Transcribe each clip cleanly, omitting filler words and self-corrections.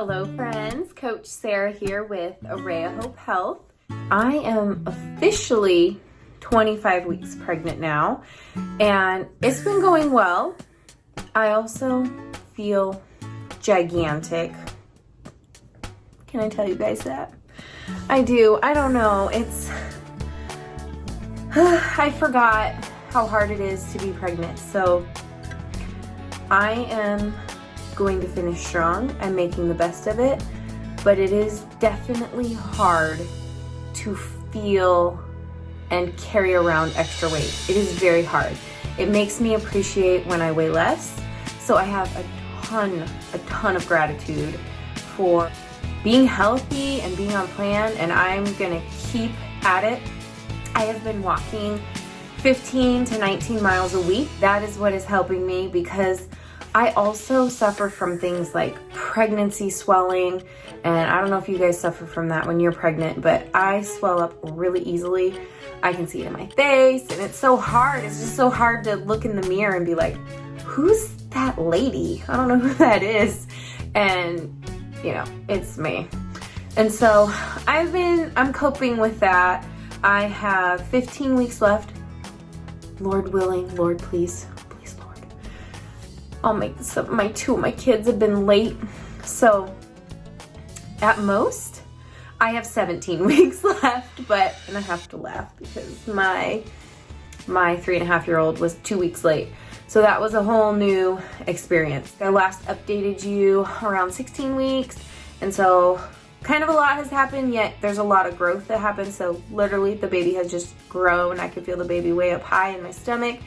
Hello friends, Coach Sarah here with Araya Hope Health. I am officially 25 weeks pregnant now and it's been going well. I also feel gigantic. Can I tell you guys that? I do. I don't know. I forgot how hard it is to be pregnant. So I am going to finish strong. I'm making the best of it, but it is definitely hard to feel and carry around extra weight. It is very hard. It makes me appreciate when I weigh less. So I have a ton of gratitude for being healthy and being on plan, and I'm gonna keep at it. I have been walking 15 to 19 miles a week. That is what is helping me because I also suffer from things like pregnancy swelling, and I don't know if you guys suffer from that when you're pregnant, but I swell up really easily. I can see it in my face, and it's so hard. It's just so hard to look in the mirror and be like, who's that lady? I don't know who that is. And you know, it's me. And so I'm coping with that. I have 15 weeks left. Lord willing, Lord please. I'll make this up. Two of my kids have been late. So at most, I have 17 weeks left, and I have to laugh because my 3.5-year-old was 2 weeks late. So that was a whole new experience. I last updated you around 16 weeks. And so kind of a lot has happened, yet there's a lot of growth that happened. So literally the baby has just grown. I can feel the baby way up high in my stomach.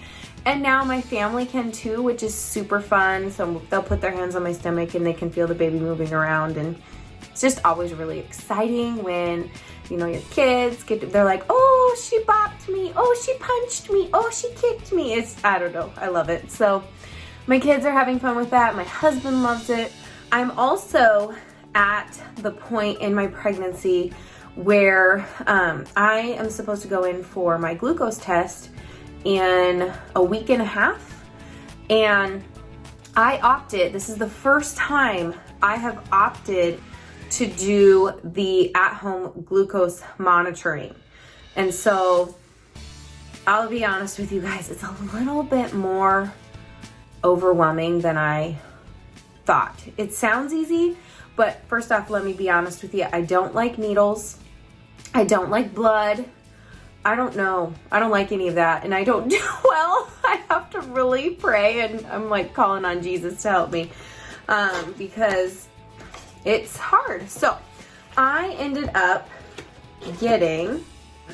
And now my family can too, which is super fun. So they'll put their hands on my stomach and they can feel the baby moving around. And it's just always really exciting when, you know, your kids they're like, oh, she bopped me. Oh, she punched me. Oh, she kicked me. I don't know. I love it. So my kids are having fun with that. My husband loves it. I'm also at the point in my pregnancy where I am supposed to go in for my glucose test in a week and a half, and I opted. This is the first time I have opted to do the at-home glucose monitoring. And so I'll be honest with you guys, it's a little bit more overwhelming than I thought. It sounds easy, but first off, let me be honest with you. I don't like needles. I don't like blood. I don't know. I don't like any of that, and I don't do well. I have to really pray, and I'm like calling on Jesus to help me because it's hard. So I ended up getting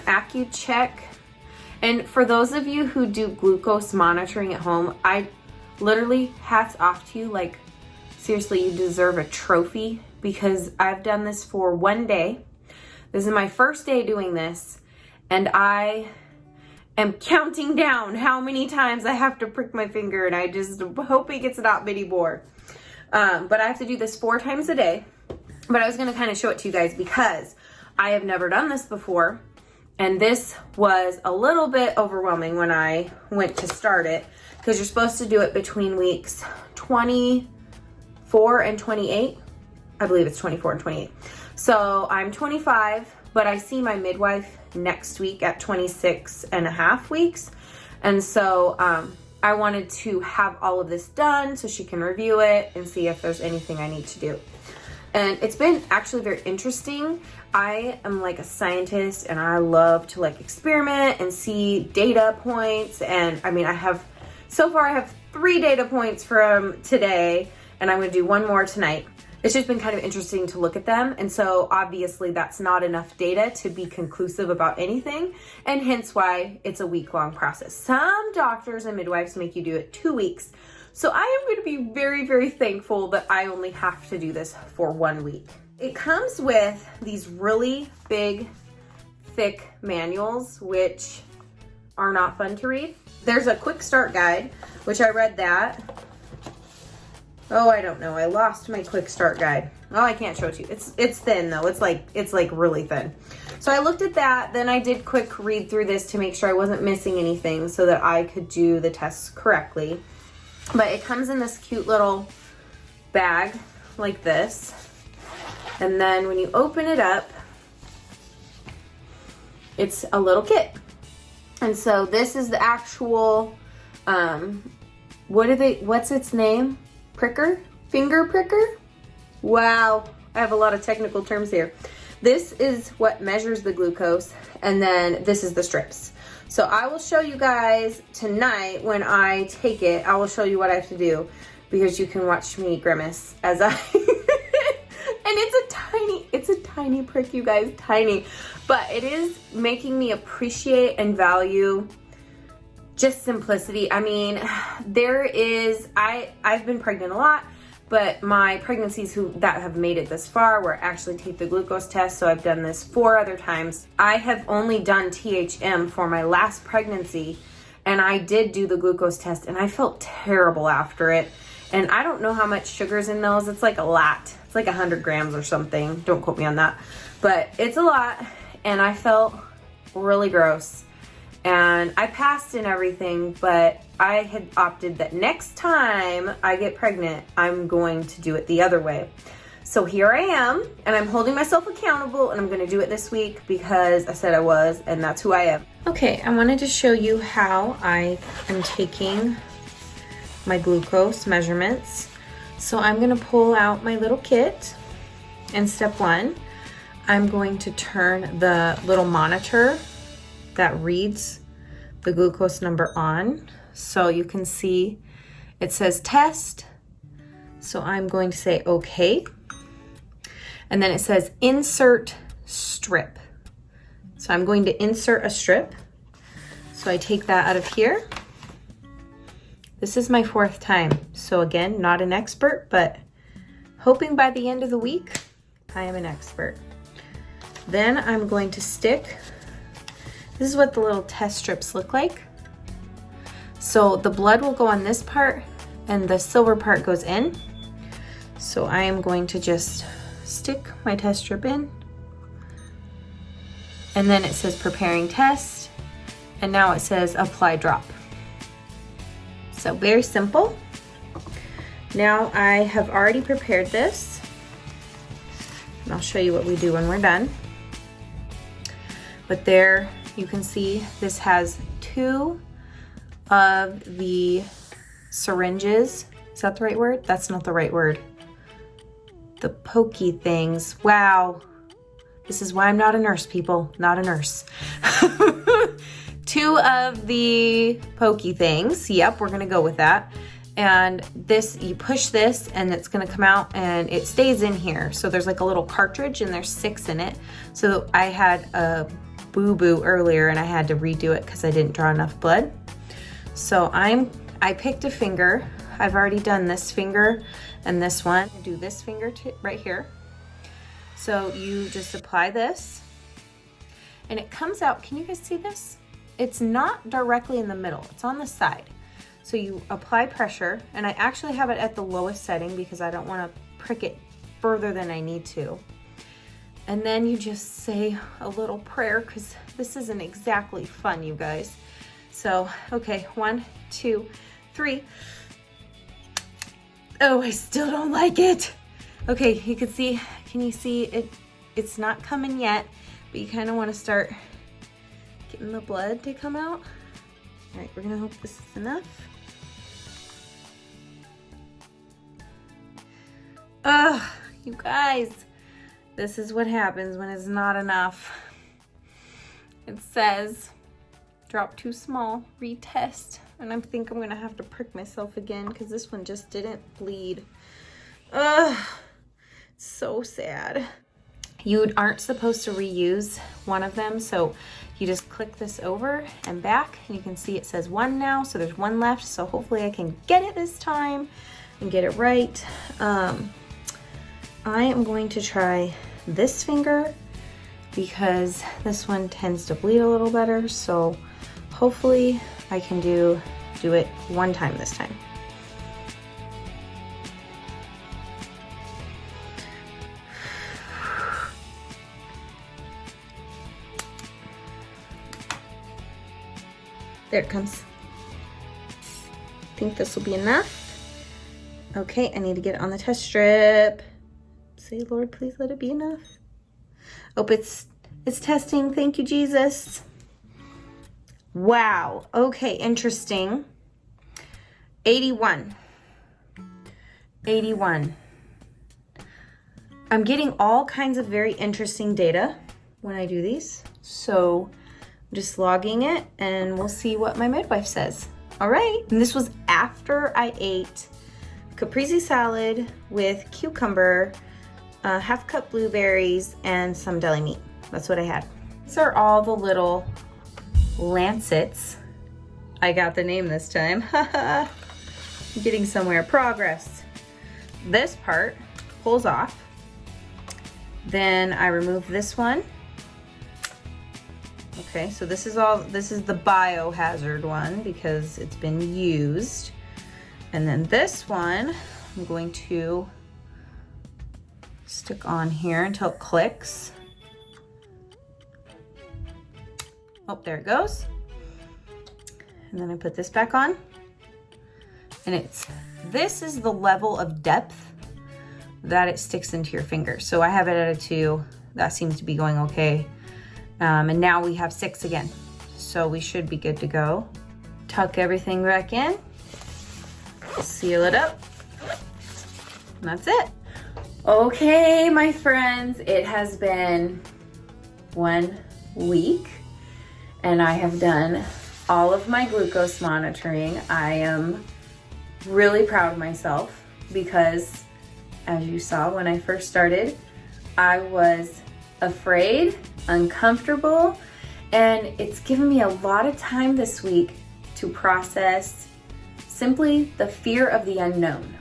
Accu-Check, and for those of you who do glucose monitoring at home, I literally, hats off to you. Like, seriously, you deserve a trophy because I've done this for one day. This is my first day doing this. And I am counting down how many times I have to prick my finger, and I just hoping it's not many more. But I have to do this 4 times a day. But I was going to kind of show it to you guys because I have never done this before. And this was a little bit overwhelming when I went to start it because you're supposed to do it between weeks 24 and 28. I believe it's 24 and 28. So I'm 25, but I see my midwife next week at 26 and a half weeks. And so I wanted to have all of this done so she can review it and see if there's anything I need to do. And it's been actually very interesting. I am like a scientist and I love to like experiment and see data points. And I mean, so far I have 3 data points from today, and I'm gonna do 1 more tonight. It's just been kind of interesting to look at them. And so obviously that's not enough data to be conclusive about anything, and hence why it's a week-long process. Some doctors and midwives make you do it 2 weeks. So I am going to be very, very thankful that I only have to do this for 1 week. It comes with these really big, thick manuals, which are not fun to read. There's a quick start guide, which I read that. Oh, I don't know. I lost my quick start guide. Oh, I can't show it to you. It's thin though. It's like really thin. So I looked at that. Then I did quick read through this to make sure I wasn't missing anything so that I could do the tests correctly. But it comes in this cute little bag like this. And then when you open it up, it's a little kit. And so this is the actual, what's its name? Pricker? Finger pricker? Wow, I have a lot of technical terms here. This is what measures the glucose, and then this is the strips. So I will show you guys tonight when I take it, I will show you what I have to do, because you can watch me grimace as I, and it's a tiny prick, you guys, tiny. But it is making me appreciate and value just simplicity. I mean, I've been pregnant a lot, but my pregnancies that have made it this far where I actually take the glucose test, so I've done this 4 other times. I have only done THM for my last pregnancy, and I did do the glucose test, and I felt terrible after it. And I don't know how much sugar's in those. It's like a lot. It's like 100 grams or something. Don't quote me on that. But it's a lot, and I felt really gross. And I passed and everything, but I had opted that next time I get pregnant, I'm going to do it the other way. So here I am, and I'm holding myself accountable, and I'm gonna do it this week because I said I was, and that's who I am. Okay, I wanted to show you how I am taking my glucose measurements. So I'm gonna pull out my little kit, and step 1, I'm going to turn the little monitor that reads the glucose number on. So you can see it says test. So I'm going to say okay. And then it says insert strip. So I'm going to insert a strip. So I take that out of here. This is my 4th time. So again, not an expert, but hoping by the end of the week, I am an expert. Then I'm going to stick. This is what the little test strips look like. So the blood will go on this part and the silver part goes in. So I am going to just stick my test strip in. And then it says preparing test. And now it says apply drop. So very simple. Now I have already prepared this. And I'll show you what we do when we're done. But there you can see this has 2 of the syringes. Is that the right word? That's not the right word. The pokey things. Wow. This is why I'm not a nurse, people. Not a nurse. 2 of the pokey things. Yep, we're gonna go with that. And this, you push this and it's gonna come out and it stays in here. So there's like a little cartridge and there's 6 in it. So I had a boo-boo earlier and I had to redo it because I didn't draw enough blood. So I picked a finger. I've already done this finger and this one. Do this finger right here. So you just apply this and it comes out. Can you guys see this? It's not directly in the middle, it's on the side. So you apply pressure, and I actually have it at the lowest setting because I don't want to prick it further than I need to. And then you just say a little prayer because this isn't exactly fun, you guys. So, okay, 1, 2, 3. Oh, I still don't like it. Okay, you can see, can you see it? It's not coming yet, but you kind of want to start getting the blood to come out. All right, we're gonna hope this is enough. Ugh, you guys, this is what happens when it's not enough. It says, drop too small, retest. And I think I'm gonna have to prick myself again because this one just didn't bleed. Ugh, so sad. You aren't supposed to reuse one of them, so you just click this over and back, and you can see it says 1 now, so there's 1 left, so hopefully I can get it this time and get it right. I am going to try this finger because this one tends to bleed a little better, so hopefully I can do it 1 time this time. There it comes. I think this will be enough. Okay, I need to get it on the test strip. say, Lord, please let it be enough. Oh, it's testing. Thank you, Jesus. Wow. Okay, interesting. 81. 81. I'm getting all kinds of very interesting data when I do these. So I'm just logging it and we'll see what my midwife says. All right. And this was after I ate caprese salad with cucumber, half cup blueberries, and some deli meat. That's what I had. These are all the little lancets. I got the name this time. I'm getting somewhere. Progress. This part pulls off. Then I remove this one. Okay, so this is the biohazard one because it's been used. And then this one I'm going to stick on here until it clicks. Oh, there it goes. And then I put this back on. And this is the level of depth that it sticks into your finger. So I have it at a 2. That seems to be going okay. And now we have 6 again. So we should be good to go. Tuck everything back in. Seal it up. And that's it. Okay, my friends, it has been 1 week and I have done all of my glucose monitoring. I am really proud of myself because, as you saw when I first started, I was afraid, uncomfortable, and it's given me a lot of time this week to process simply the fear of the unknown.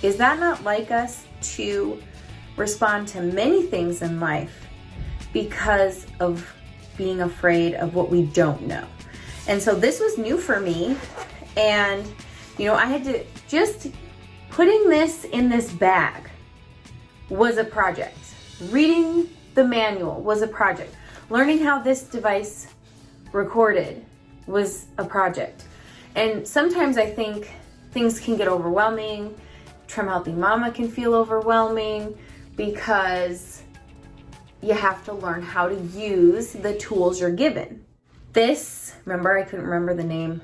Is that not like us to respond to many things in life because of being afraid of what we don't know? And so this was new for me, and I had to just putting this in this bag was a project. Reading the manual was a project. Learning how this device recorded was a project. And sometimes I think things can get overwhelming. Trim Healthy Mama can feel overwhelming because you have to learn how to use the tools you're given. This, remember, I couldn't remember the name.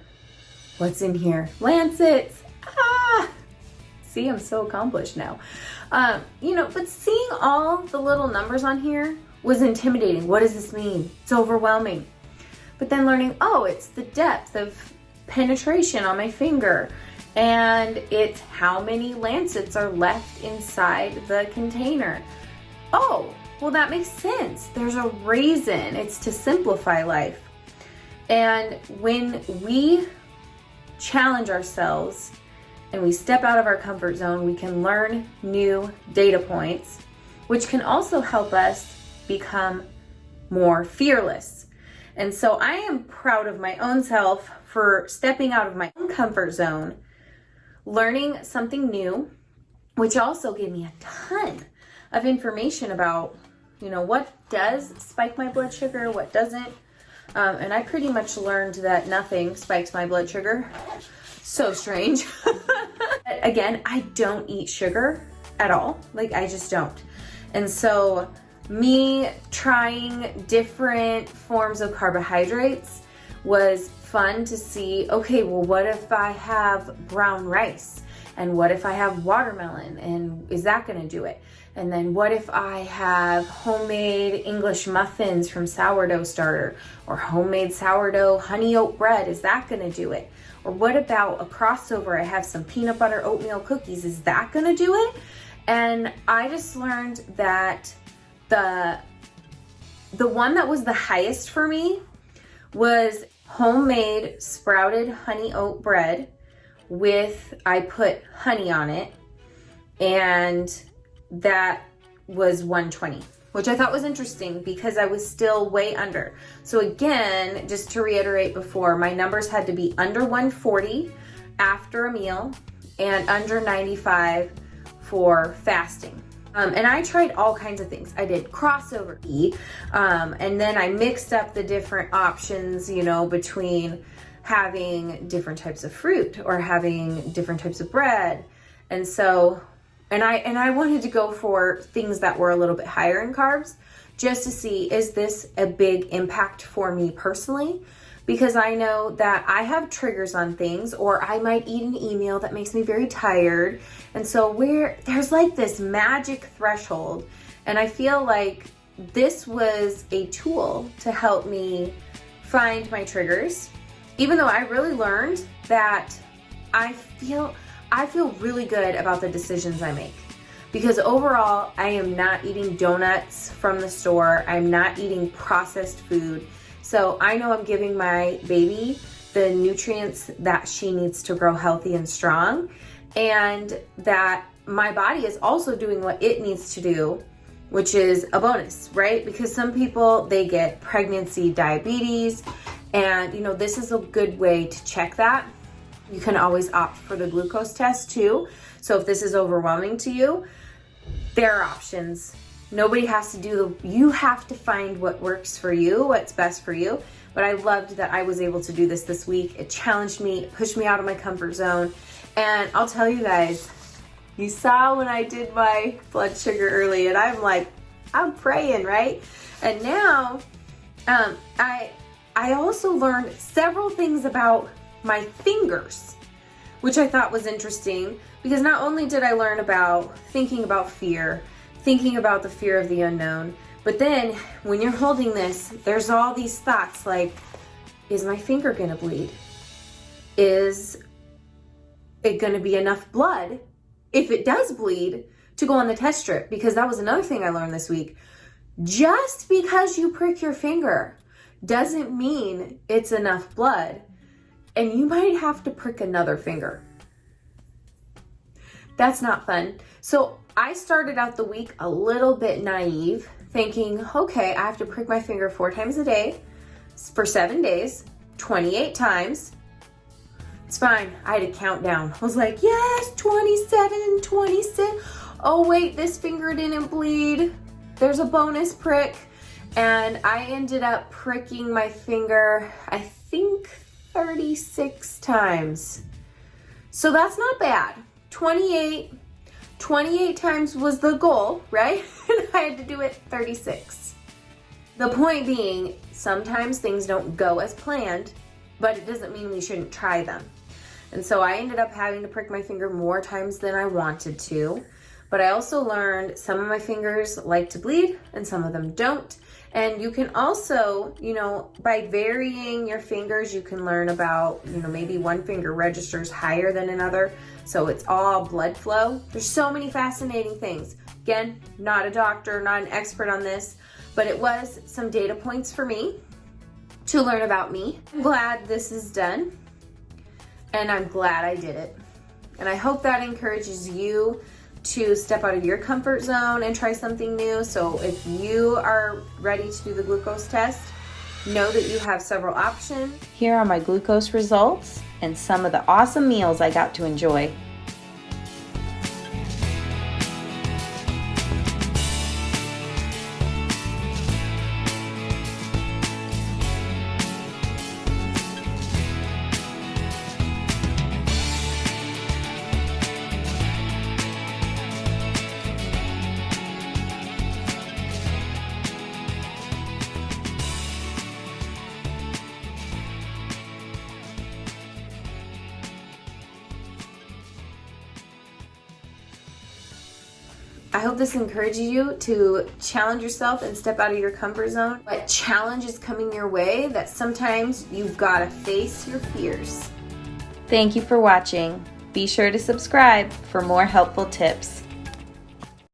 What's in here? Lancets. See, I'm so accomplished now. But seeing all the little numbers on here was intimidating. What does this mean? It's overwhelming. But then learning, it's the depth of penetration on my finger, and it's how many lancets are left inside the container. Oh, well, that makes sense. There's a reason. It's to simplify life. And when we challenge ourselves and we step out of our comfort zone, we can learn new data points, which can also help us become more fearless. And so I am proud of my own self for stepping out of my own comfort zone, learning something new, which also gave me a ton of information about, what does spike my blood sugar, what doesn't. And I pretty much learned that nothing spikes my blood sugar. So strange. Again, I don't eat sugar at all. I just don't. And so me trying different forms of carbohydrates was fun to see, okay, well, what if I have brown rice? And what if I have watermelon? And is that gonna do it? And then what if I have homemade English muffins from Sourdough Starter, or homemade sourdough honey oat bread? Is that gonna do it? Or what about a crossover? I have some peanut butter oatmeal cookies. Is that gonna do it? And I just learned that the one that was the highest for me was homemade sprouted honey oat bread I put honey on it, and that was 120, which I thought was interesting because I was still way under. So again, just to reiterate before, my numbers had to be under 140 after a meal and under 95 for fasting. And I tried all kinds of things. I did crossover and then I mixed up the different options, between having different types of fruit or having different types of bread. And so And I wanted to go for things that were a little bit higher in carbs just to see, is this a big impact for me personally? Because I know that I have triggers on things, or I might eat an email that makes me very tired. And so there's like this magic threshold. And I feel like this was a tool to help me find my triggers. Even though I really learned that I feel really good about the decisions I make. Because overall, I am not eating donuts from the store. I'm not eating processed food. So I know I'm giving my baby the nutrients that she needs to grow healthy and strong, and that my body is also doing what it needs to do, which is a bonus, right? Because some people, they get pregnancy diabetes, and this is a good way to check that. You can always opt for the glucose test too. So if this is overwhelming to you, there are options. Nobody has to you have to find what works for you, what's best for you. But I loved that I was able to do this week. It challenged me, it pushed me out of my comfort zone. And I'll tell you guys, you saw when I did my blood sugar early, and I'm praying, right? And now, I also learned several things about my fingers, which I thought was interesting, because not only did I learn about thinking about fear, thinking about the fear of the unknown, but then when you're holding this, there's all these thoughts like, is my finger gonna bleed? Is it gonna be enough blood, if it does bleed, to go on the test strip? Because that was another thing I learned this week. Just because you prick your finger doesn't mean it's enough blood, and you might have to prick another finger. That's not fun. So I started out the week a little bit naive, thinking, okay, I have to prick my finger 4 times a day for 7 days, 28 times. It's fine. I had a countdown. I was like, yes, 27, 26. Oh wait, this finger didn't bleed. There's a bonus prick. And I ended up pricking my finger, I think 36 times. So that's not bad. 28 times was the goal, right? And I had to do it 36. The point being, sometimes things don't go as planned, but it doesn't mean we shouldn't try them. And so I ended up having to prick my finger more times than I wanted to. But I also learned some of my fingers like to bleed and some of them don't. And you can also, by varying your fingers, you can learn about, maybe one finger registers higher than another. So it's all blood flow. There's so many fascinating things. Again, not a doctor, not an expert on this, but it was some data points for me to learn about me. I'm glad this is done, and I'm glad I did it. And I hope that encourages you to step out of your comfort zone and try something new. So if you are ready to do the glucose test, know that you have several options. Here are my glucose results and some of the awesome meals I got to enjoy. I hope this encourages you to challenge yourself and step out of your comfort zone. But challenge is coming your way, that sometimes you've got to face your fears. Thank you for watching. Be sure to subscribe for more helpful tips.